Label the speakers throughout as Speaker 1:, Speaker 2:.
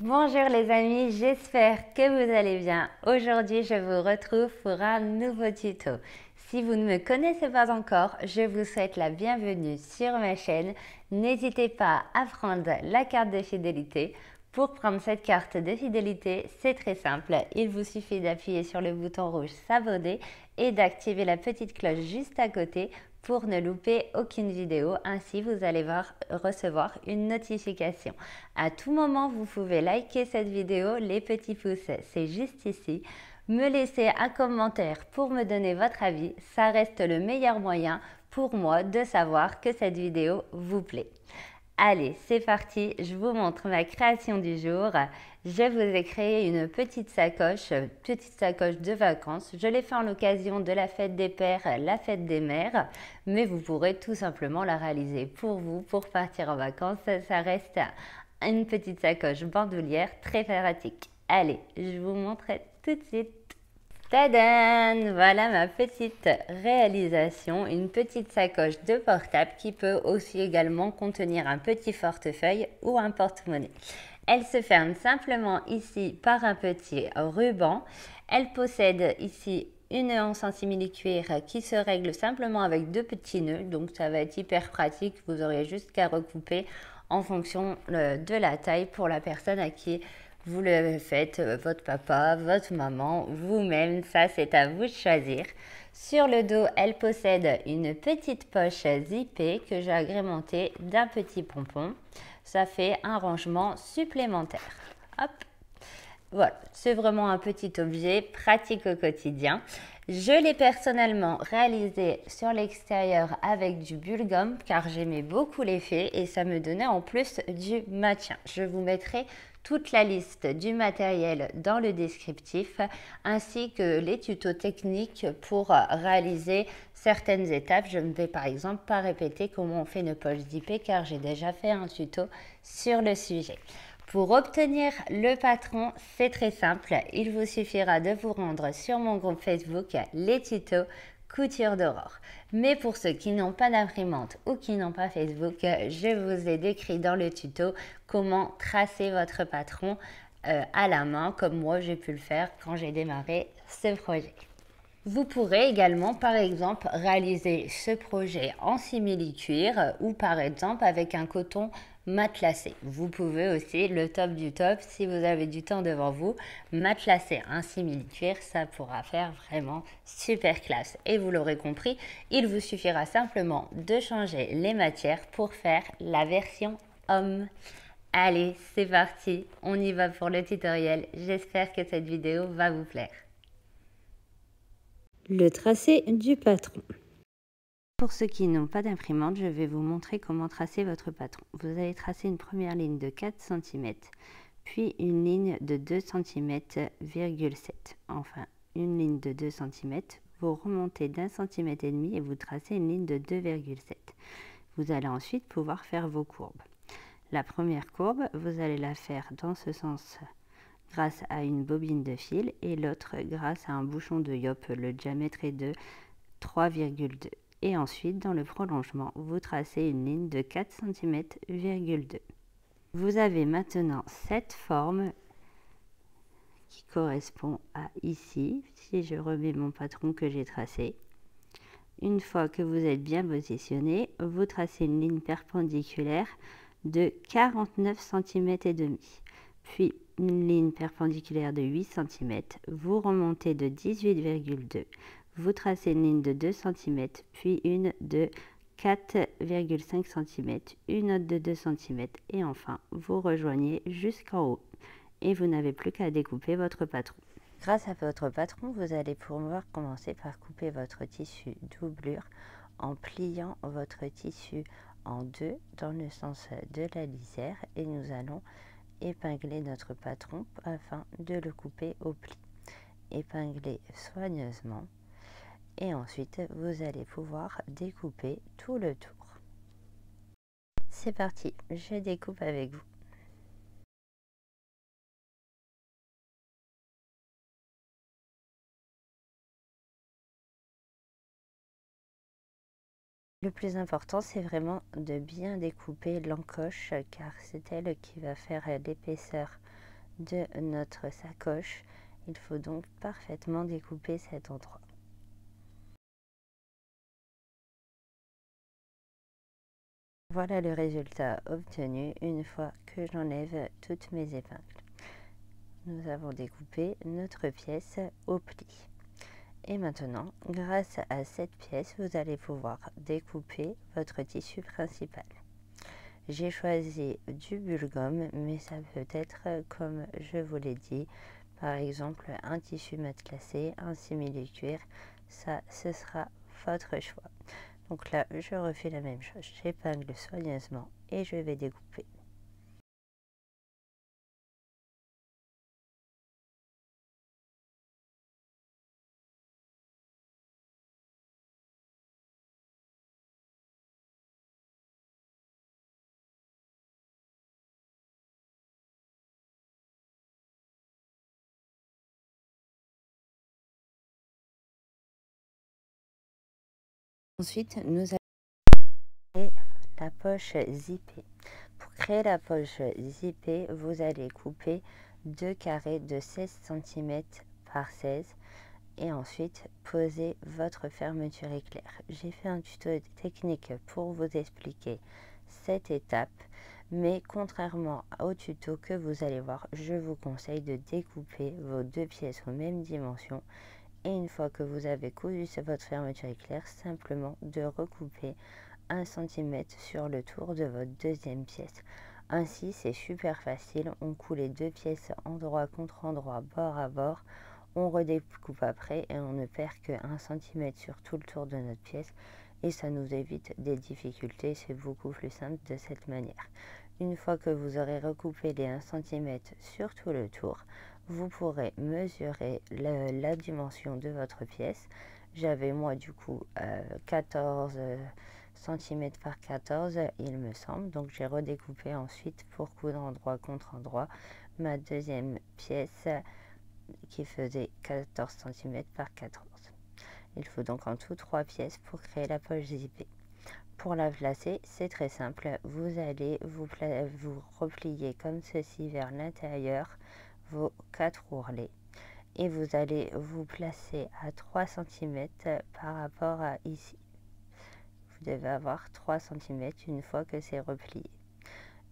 Speaker 1: Bonjour les amis, j'espère que vous allez bien. Aujourd'hui, je vous retrouve pour un nouveau tuto. Si vous ne me connaissez pas encore, je vous souhaite la bienvenue sur ma chaîne. N'hésitez pas à prendre la carte de fidélité. Pour prendre cette carte de fidélité, c'est très simple. Il vous suffit d'appuyer sur le bouton rouge s'abonner et d'activer la petite cloche juste à côté pour ne louper aucune vidéo. Ainsi, vous allez recevoir une notification. À tout moment, vous pouvez liker cette vidéo, les petits pouces, c'est juste ici. Me laisser un commentaire pour me donner votre avis, ça reste le meilleur moyen pour moi de savoir que cette vidéo vous plaît. Allez, c'est parti, je vous montre ma création du jour. Je vous ai créé une petite sacoche de vacances. Je l'ai fait en l'occasion de la fête des pères, la fête des mères, mais vous pourrez tout simplement la réaliser pour vous, pour partir en vacances. Ça reste une petite sacoche bandoulière très pratique. Allez, je vous montre tout de suite. Tadam! Voilà ma petite réalisation, une petite sacoche de portable qui peut aussi également contenir un petit portefeuille ou un porte-monnaie. Elle se ferme simplement ici par un petit ruban. Elle possède ici une anse en simili-cuir qui se règle simplement avec deux petits nœuds, donc ça va être hyper pratique, vous aurez juste qu'à recouper en fonction de la taille pour la personne à qui vous le faites, votre papa, votre maman, vous-même, ça c'est à vous de choisir. Sur le dos, elle possède une petite poche zippée que j'ai agrémentée d'un petit pompon. Ça fait un rangement supplémentaire. Hop, voilà, c'est vraiment un petit objet pratique au quotidien. Je l'ai personnellement réalisé sur l'extérieur avec du bubblegum car j'aimais beaucoup l'effet et ça me donnait en plus du maintien. Je vous mettrai toute la liste du matériel dans le descriptif ainsi que les tutos techniques pour réaliser certaines étapes. Je ne vais par exemple pas répéter comment on fait une poche zippée car j'ai déjà fait un tuto sur le sujet. Pour obtenir le patron, c'est très simple. Il vous suffira de vous rendre sur mon groupe Facebook Les Tutos Couture d'Aurore. Mais pour ceux qui n'ont pas d'imprimante ou qui n'ont pas Facebook, je vous ai décrit dans le tuto comment tracer votre patron à la main, comme moi j'ai pu le faire quand j'ai démarré ce projet. Vous pourrez également, par exemple, réaliser ce projet en simili-cuir ou par exemple avec un coton matelassé. Vous pouvez aussi, le top du top, si vous avez du temps devant vous, matelasser un simili-cuir, ça pourra faire vraiment super classe. Et vous l'aurez compris, il vous suffira simplement de changer les matières pour faire la version homme. Allez, c'est parti, on y va pour le tutoriel. J'espère que cette vidéo va vous plaire. Le tracé du patron. Pour ceux qui n'ont pas d'imprimante, je vais vous montrer comment tracer votre patron. Vous allez tracer une première ligne de 4 cm, puis une ligne de 2 cm,7. Enfin, une ligne de 2 cm. Vous remontez d'1,5 cm et vous tracez une ligne de 2,7. Vous allez ensuite pouvoir faire vos courbes. La première courbe, vous allez la faire dans ce sens grâce à une bobine de fil et l'autre grâce à un bouchon de Yop. Le diamètre est de 3,2. Et ensuite, dans le prolongement, vous tracez une ligne de 4 cm,2. Vous avez maintenant cette forme qui correspond à ici, si je remets mon patron que j'ai tracé. Une fois que vous êtes bien positionné, vous tracez une ligne perpendiculaire de 49 cm et demi, puis une ligne perpendiculaire de 8 cm, vous remontez de 18,2, vous tracez une ligne de 2 cm, puis une de 4,5 cm, une autre de 2 cm et enfin vous rejoignez jusqu'en haut et vous n'avez plus qu'à découper votre patron. Grâce à votre patron, vous allez pouvoir commencer par couper votre tissu doublure en pliant votre tissu en deux dans le sens de la lisière et nous allons épingler notre patron afin de le couper au pli. Épingler soigneusement et ensuite vous allez pouvoir découper tout le tour. C'est parti, je découpe avec vous. Le plus important, c'est vraiment de bien découper l'encoche car c'est elle qui va faire l'épaisseur de notre sacoche. Il faut donc parfaitement découper cet endroit. Voilà le résultat obtenu une fois que j'enlève toutes mes épingles. Nous avons découpé notre pièce au pli. Et maintenant, grâce à cette pièce, vous allez pouvoir découper votre tissu principal. J'ai choisi du bulle-gomme, mais ça peut être, comme je vous l'ai dit, par exemple un tissu matelassé, un simili-cuir. Ça, ce sera votre choix. Donc là, je refais la même chose. J'épingle soigneusement et je vais découper. Ensuite, nous allons créer la poche zippée. Pour créer la poche zippée, vous allez couper 2 carrés de 16 cm par 16 et ensuite poser votre fermeture éclair. J'ai fait un tuto technique pour vous expliquer cette étape, mais contrairement au tuto que vous allez voir, je vous conseille de découper vos 2 pièces aux mêmes dimensions. Et une fois que vous avez cousu votre fermeture éclair, simplement de recouper 1 cm sur le tour de votre deuxième pièce. Ainsi, c'est super facile. On coud les 2 pièces endroit contre endroit, bord à bord. On redécoupe après et on ne perd que 1 cm sur tout le tour de notre pièce. Et ça nous évite des difficultés. C'est beaucoup plus simple de cette manière. Une fois que vous aurez recoupé les 1 cm sur tout le tour, vous pourrez mesurer la dimension de votre pièce. J'avais moi du coup 14 cm par 14 il me semble, donc j'ai redécoupé ensuite pour coudre endroit contre endroit ma deuxième pièce qui faisait 14 cm par 14. Il faut donc en tout 3 pièces pour créer la poche zippée. Pour la placer, c'est très simple. Vous allez vous replier comme ceci vers l'intérieur vos 4 ourlets et vous allez vous placer à 3 cm par rapport à ici. Vous devez avoir 3 cm une fois que c'est replié.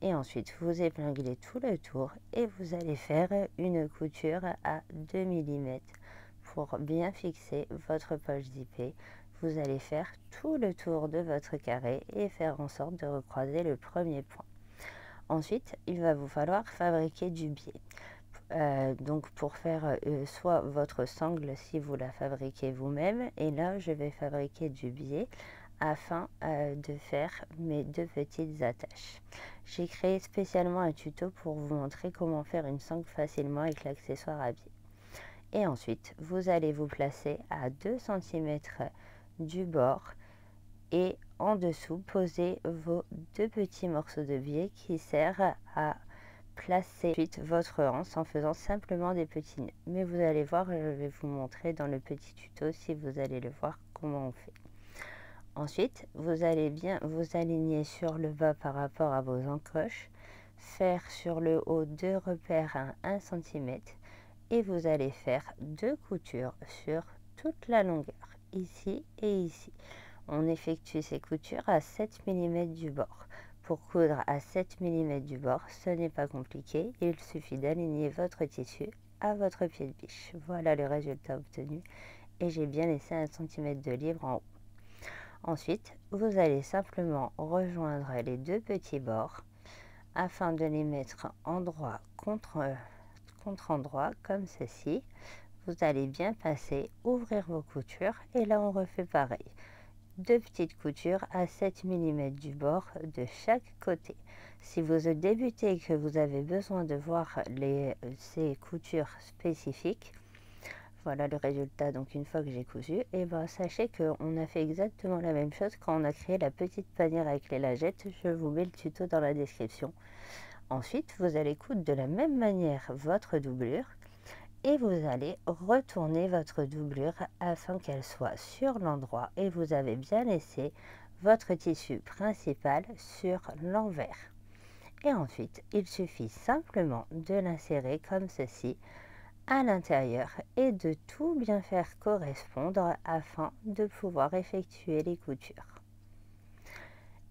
Speaker 1: Et ensuite, vous épinglez tout le tour et vous allez faire une couture à 2 mm pour bien fixer votre poche zippée. Vous allez faire tout le tour de votre carré et faire en sorte de recroiser le premier point. Ensuite, il va vous falloir fabriquer du biais. Donc pour faire soit votre sangle si vous la fabriquez vous-même, et là je vais fabriquer du biais afin de faire mes 2 petites attaches. J'ai créé spécialement un tuto pour vous montrer comment faire une sangle facilement avec l'accessoire à biais. Et ensuite, vous allez vous placer à 2 cm du bord et en dessous, poser vos 2 petits morceaux de biais qui servent à placer ensuite votre anse en faisant simplement des petits nœuds. Mais vous allez voir, je vais vous montrer dans le petit tuto si vous allez le voir comment on fait. Ensuite, vous allez bien vous aligner sur le bas par rapport à vos encoches, faire sur le haut 2 repères à 1 cm et vous allez faire 2 coutures sur toute la longueur, ici et ici. On effectue ces coutures à 7 mm du bord. Pour coudre à 7 mm du bord, ce n'est pas compliqué, il suffit d'aligner votre tissu à votre pied de biche. Voilà le résultat obtenu et j'ai bien laissé 1 cm de libre en haut. Ensuite, vous allez simplement rejoindre les 2 petits bords afin de les mettre endroit contre endroit comme ceci. Vous allez bien passer, ouvrir vos coutures et là on refait pareil. 2 petites coutures à 7 mm du bord de chaque côté. Si vous débutez et que vous avez besoin de voir ces coutures spécifiques, voilà le résultat. Donc une fois que j'ai cousu, et sachez qu'on a fait exactement la même chose quand on a créé la petite panière avec les lagettes. Je vous mets le tuto dans la description. Ensuite, vous allez coudre de la même manière votre doublure et vous allez retourner votre doublure afin qu'elle soit sur l'endroit et vous avez bien laissé votre tissu principal sur l'envers. Et ensuite, il suffit simplement de l'insérer comme ceci à l'intérieur et de tout bien faire correspondre afin de pouvoir effectuer les coutures.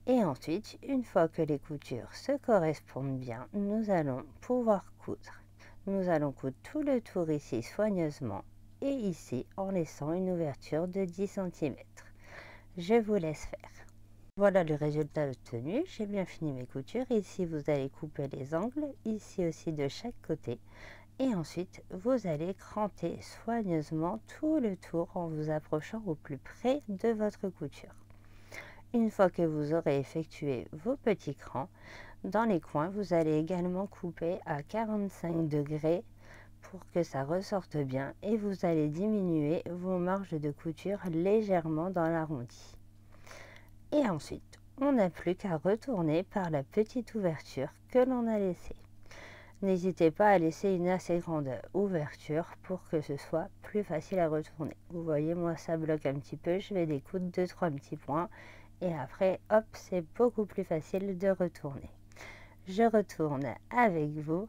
Speaker 1: Et ensuite, une fois que les coutures se correspondent bien, nous allons pouvoir coudre. Nous allons coudre tout le tour ici soigneusement et ici en laissant une ouverture de 10 cm. Je vous laisse faire. Voilà le résultat obtenu. J'ai bien fini mes coutures. Ici, vous allez couper les angles, ici aussi de chaque côté. Et ensuite, vous allez cranter soigneusement tout le tour en vous approchant au plus près de votre couture. Une fois que vous aurez effectué vos petits crans, dans les coins, vous allez également couper à 45 degrés pour que ça ressorte bien et vous allez diminuer vos marges de couture légèrement dans l'arrondi. Et ensuite, on n'a plus qu'à retourner par la petite ouverture que l'on a laissée. N'hésitez pas à laisser une assez grande ouverture pour que ce soit plus facile à retourner. Vous voyez, moi ça bloque un petit peu, je vais découdre 2-3 petits points et après, hop, c'est beaucoup plus facile de retourner. Je retourne avec vous.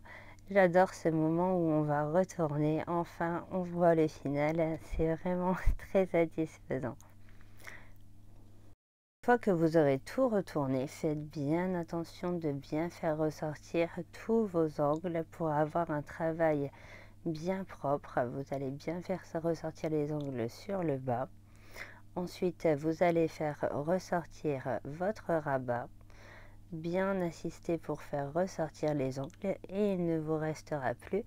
Speaker 1: J'adore ce moment où on va retourner. Enfin, on voit le final. C'est vraiment très satisfaisant. Une fois que vous aurez tout retourné, faites bien attention de bien faire ressortir tous vos angles pour avoir un travail bien propre. Vous allez bien faire ressortir les angles sur le bas. Ensuite, vous allez faire ressortir votre rabat. Bien assister pour faire ressortir les ongles et il ne vous restera plus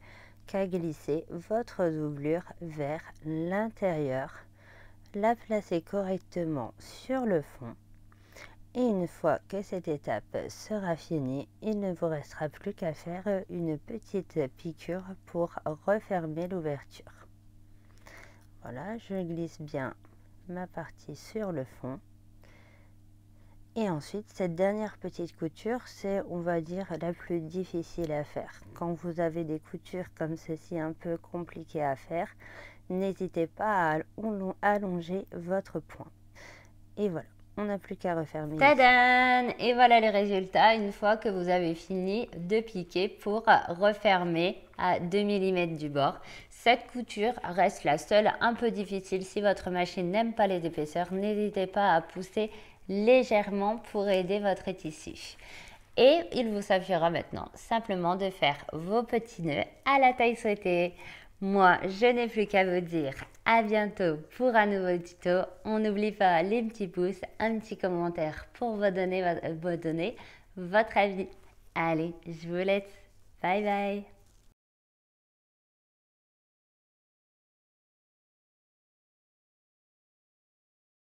Speaker 1: qu'à glisser votre doublure vers l'intérieur, la placer correctement sur le fond et une fois que cette étape sera finie, il ne vous restera plus qu'à faire une petite piqûre pour refermer l'ouverture. Voilà, je glisse bien ma partie sur le fond. Et ensuite, cette dernière petite couture, c'est, on va dire, la plus difficile à faire. Quand vous avez des coutures comme ceci un peu compliquées à faire, n'hésitez pas à allonger votre point. Et voilà, on n'a plus qu'à refermer. Tadam! Et voilà les résultats une fois que vous avez fini de piquer pour refermer à 2 mm du bord. Cette couture reste la seule un peu difficile. Si votre machine n'aime pas les épaisseurs, n'hésitez pas à pousser légèrement pour aider votre tissu. Et il vous suffira maintenant simplement de faire vos petits nœuds à la taille souhaitée. Moi, je n'ai plus qu'à vous dire à bientôt pour un nouveau tuto. On n'oublie pas les petits pouces, un petit commentaire pour vous donner votre avis. Allez, je vous laisse. Bye bye.